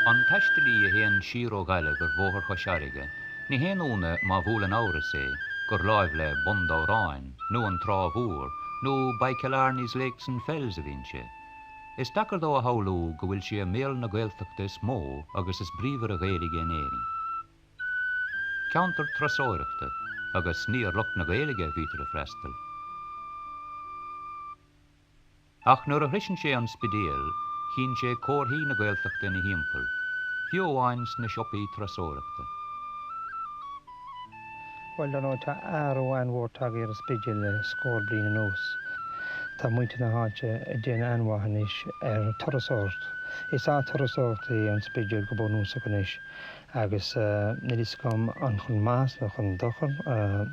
An taistilí a héan síro gaile gur bhóthar choisiarige, ní héan úna má bhúlan ára sé, gur láimh le bunda ráin, nó an trábhúr, nó baicelar níos léic san fels a bhíonn sé. Is dachar dó a haulú go bhfuil sé méal na Gaeltachta is mó agus is bríomhar a Gaeilge in éiring. Ceantar trasóireachta agus níor lucht na Gaeilge bhítar a freistal. Ach nuair a hrisin sé an spidéal, chin sé cóirthaí na Gaeltachta na hímpel, fiúháins na siopaí trasóireachta. Well, dan tá arháin mhórtag ar a spidéal le scór bliana nús. Tá muinte na háte a déana anmhaithe is ar torasóirt. Is á torasóirt é an spidéal go bónúsa gan is. Agus ní is gom an chun más le chun dochan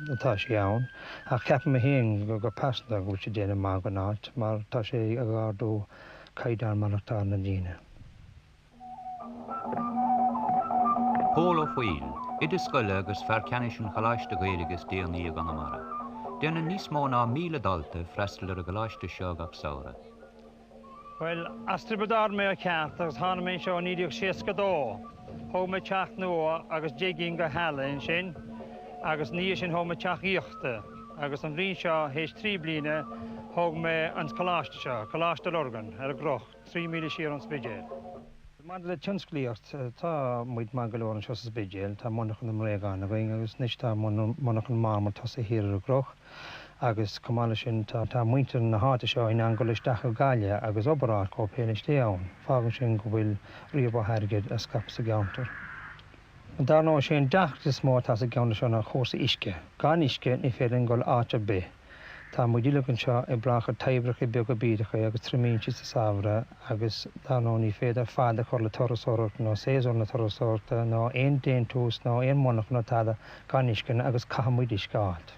atá sé ann. A ceapan a héin go pasna go sé déana má go náit, mar tá sé a gáardú caidan martá na díine. Pól ó Fuil, idir scoile agus fearceannis an chaláiste Gaeilge déanaí a Connemara. Déanann níos mó ná 1000 dalta freistal ar a chaláiste seo gach saora. Well, as tribadar mé a ceart agus hána mé seo níideoch sios go dó. Thó me teach nua agus déigín go heala in sin, agus níos sin thó me teach íochta. Agus an bhrín seo héis 3 bliana thóg me an chaláiste seo, chaláiste organ ar a groch, 3000 siar an spidéal. Mar le tionsclíocht tá muid má go leor an seo sa spidéal, tá monach an réáin a bhain agus níos tá monach an mármar tá sa hir a groch. Agus cumála sin tá muintear na háta seo in an go leisteach a Gaeilge agus obaráil có péanna stéann, fágann sin go bhfuil riamh airgid a scap sa geantar. Dar nó sé an deach is mó tá sa geantar seo na chósa isce. Gan isce ní féidir go áte be. Tá muidilegann seo i bracha taibhreacha beag go bíidecha agus 3 sa savra agus dar nó ní féidir fada chuir le torasóireachta nó séasúr na torasóireachta nó aon déan tús nó aon monach nó tada gan isce agus caithmuid isceáit.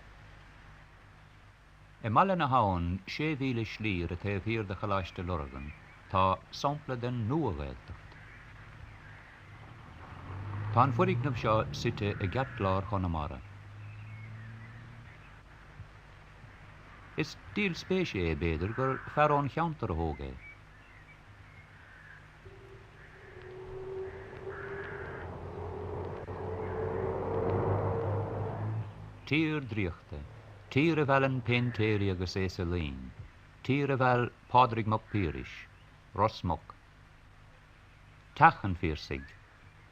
I mala na hain 6,000 slír a taobh de chaláiste lorgan, tá sampla den nua Gaeltacht. Tá an fuirígnamh seo site i gceatlár Connemara. Is díl spéise é béidir gur fearrán cheantar a thógé. Tír dríochta. Tír a bheallan péintéirí agus é sa lín. Tír a bheal pádraig moc píris, rosmoc. Tachan fírsig.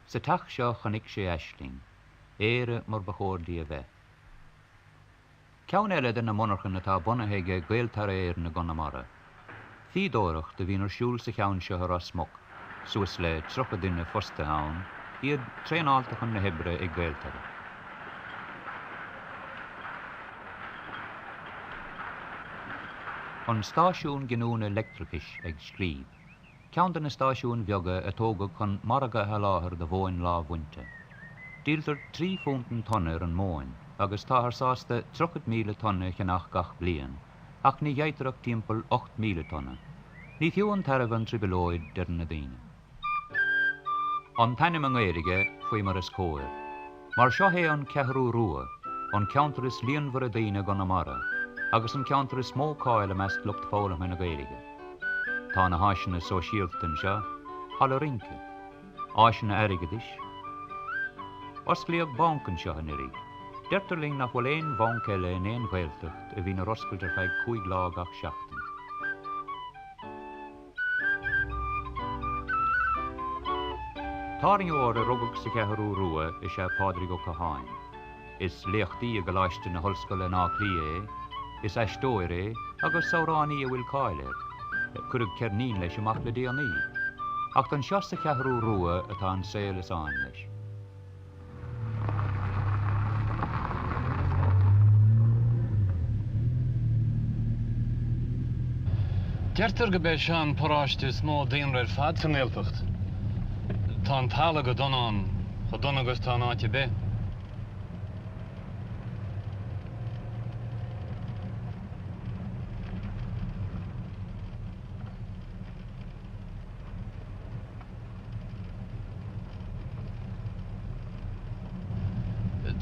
Sa tach seo chanig sé eisling. Éire mar bachórdí a bheith. Ceann eile den na monarchan atá bunathaige Gaeltar éir na Connemara. Fídóireacht a bhín ar siúl sa cheann seo a rosmoc, suas le trocha duine fosta hain, iad tréanáltachan na hebre i Gaeltar. An stáisiún ginún electricus ag scríb. Ceann na stáisiún bheaga a tóga chun maraga a láthar de bhóin lá bhainte. Díaltar 3 fúntan tonne an móin, agus tá ar sásta 30,000 tonne cheannach gach blian, ach ní dhéiteach timpeall 8,000 tonne. Ní fiú an taibh an tribilóid der na daine. An tainnim an Gaeilge faoi mar is cóir. Mar seo é an ceathrú rua, an ceantar is líonmhar a daine Connemara, agus an ceantar is mó cáil a meast lucht fólam in na Gaeilge. Tá na háisina sóisialtain seo, hala rinke, áisina airigadis. Osclaíodh bancan seo in irig. Deirtarling nach bhfuil éon bhanc eile in éon Gaeltacht a bhí na roscailtar feadh 5 lá gach 7. Táring óra rugach sa ceathrú rua is sé pádraig ó Caháin. Is léochtaí a go láiste na hoscail ná clí is eistóir é agus saoránaí a bhfuil cáilir, chuirg cearnín leis amach le déanaí, ach an seo sa ceathrú rua atá an saoil is an leis. Deirtar go bheith seán paráiste is mó daon ar fad san Gaeltacht. Tá an talla go donán, chu don agus tá áite be.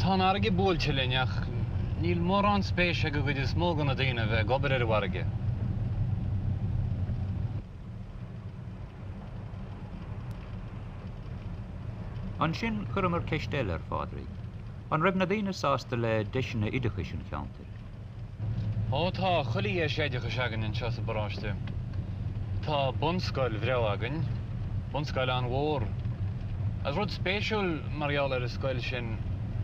Tá airge búilte leneach, níl mór an spéise go bhfuid is mó gan na daine bheith gobar ar bharge. An sin churamar ceistéil fádra. An raibh na daoine sásta le deisina idirchais an cheantar. Ó tá chulaí é séideachas agan in seo sa baráiste. Tá bunscoil bhreo agan, bunscoil an mhór. As rud spéisiúil marall ar a scoil sin,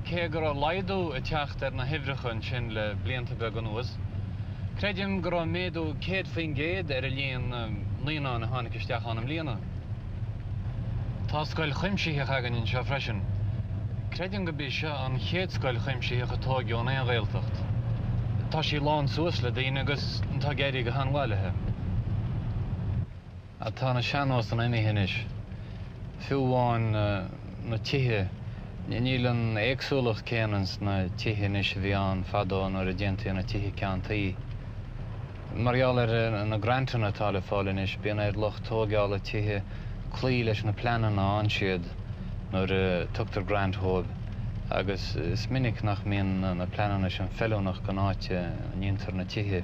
cé gur laidú a teacht ar na hibhreachan sin le blianta beag an uas. Creidim gur méadú céad faoin géad ar a líon líana na tháinig isteach anam líana. Tá scoil chuimsíthe agan in seo freisin. Creidim go bhí seo an chéad scoil chuimsíthe atá Connemara Gaeltacht. Tá sí lán suas le daoine agus tá Gaeilge go hanmhailethe. A tá na seanás an imime inis. Fiúháin na tithe, níl an éagsúlach céanans na tithe inis bhí an fadán ar a déanta na tithe ceantaí. Marall ar na grantan atá le fáil inis, bíonn ar loch tógála tithe clí leis na pleanan an siad nuair tugtar grant thóg. Agus is minic nach míon na pleanan leis an fellúnach go náite níontar na tithe.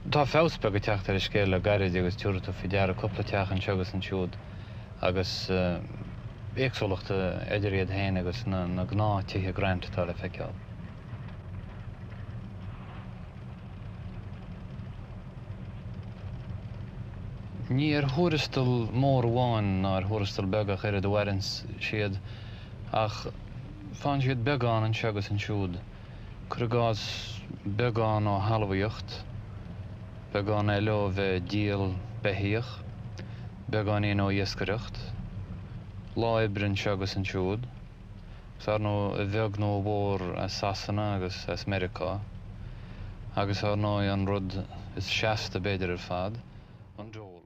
Tá féspa go teacht ar scéal le Gaeilge agus túirta fi dear a coppla teach an segus an siúd agus éagsúlachta idir iad hain agus na gná tithe grant atá le feiceáil. Ní ar thuairistil mór bháin ná ar thuairistil beagach ar a dohairins siad ach fan siad beagán an segus an siúd. Cruigás beagán ó halmhaíocht, beagán é leo bheith díal beithíoch, beagán éon ó iascaireacht, lá ibrin segus an siúd, sar nó a bheag nó bhór a Sasanna agus as America, agus ar nó an rud is seasta beidir ar fad, an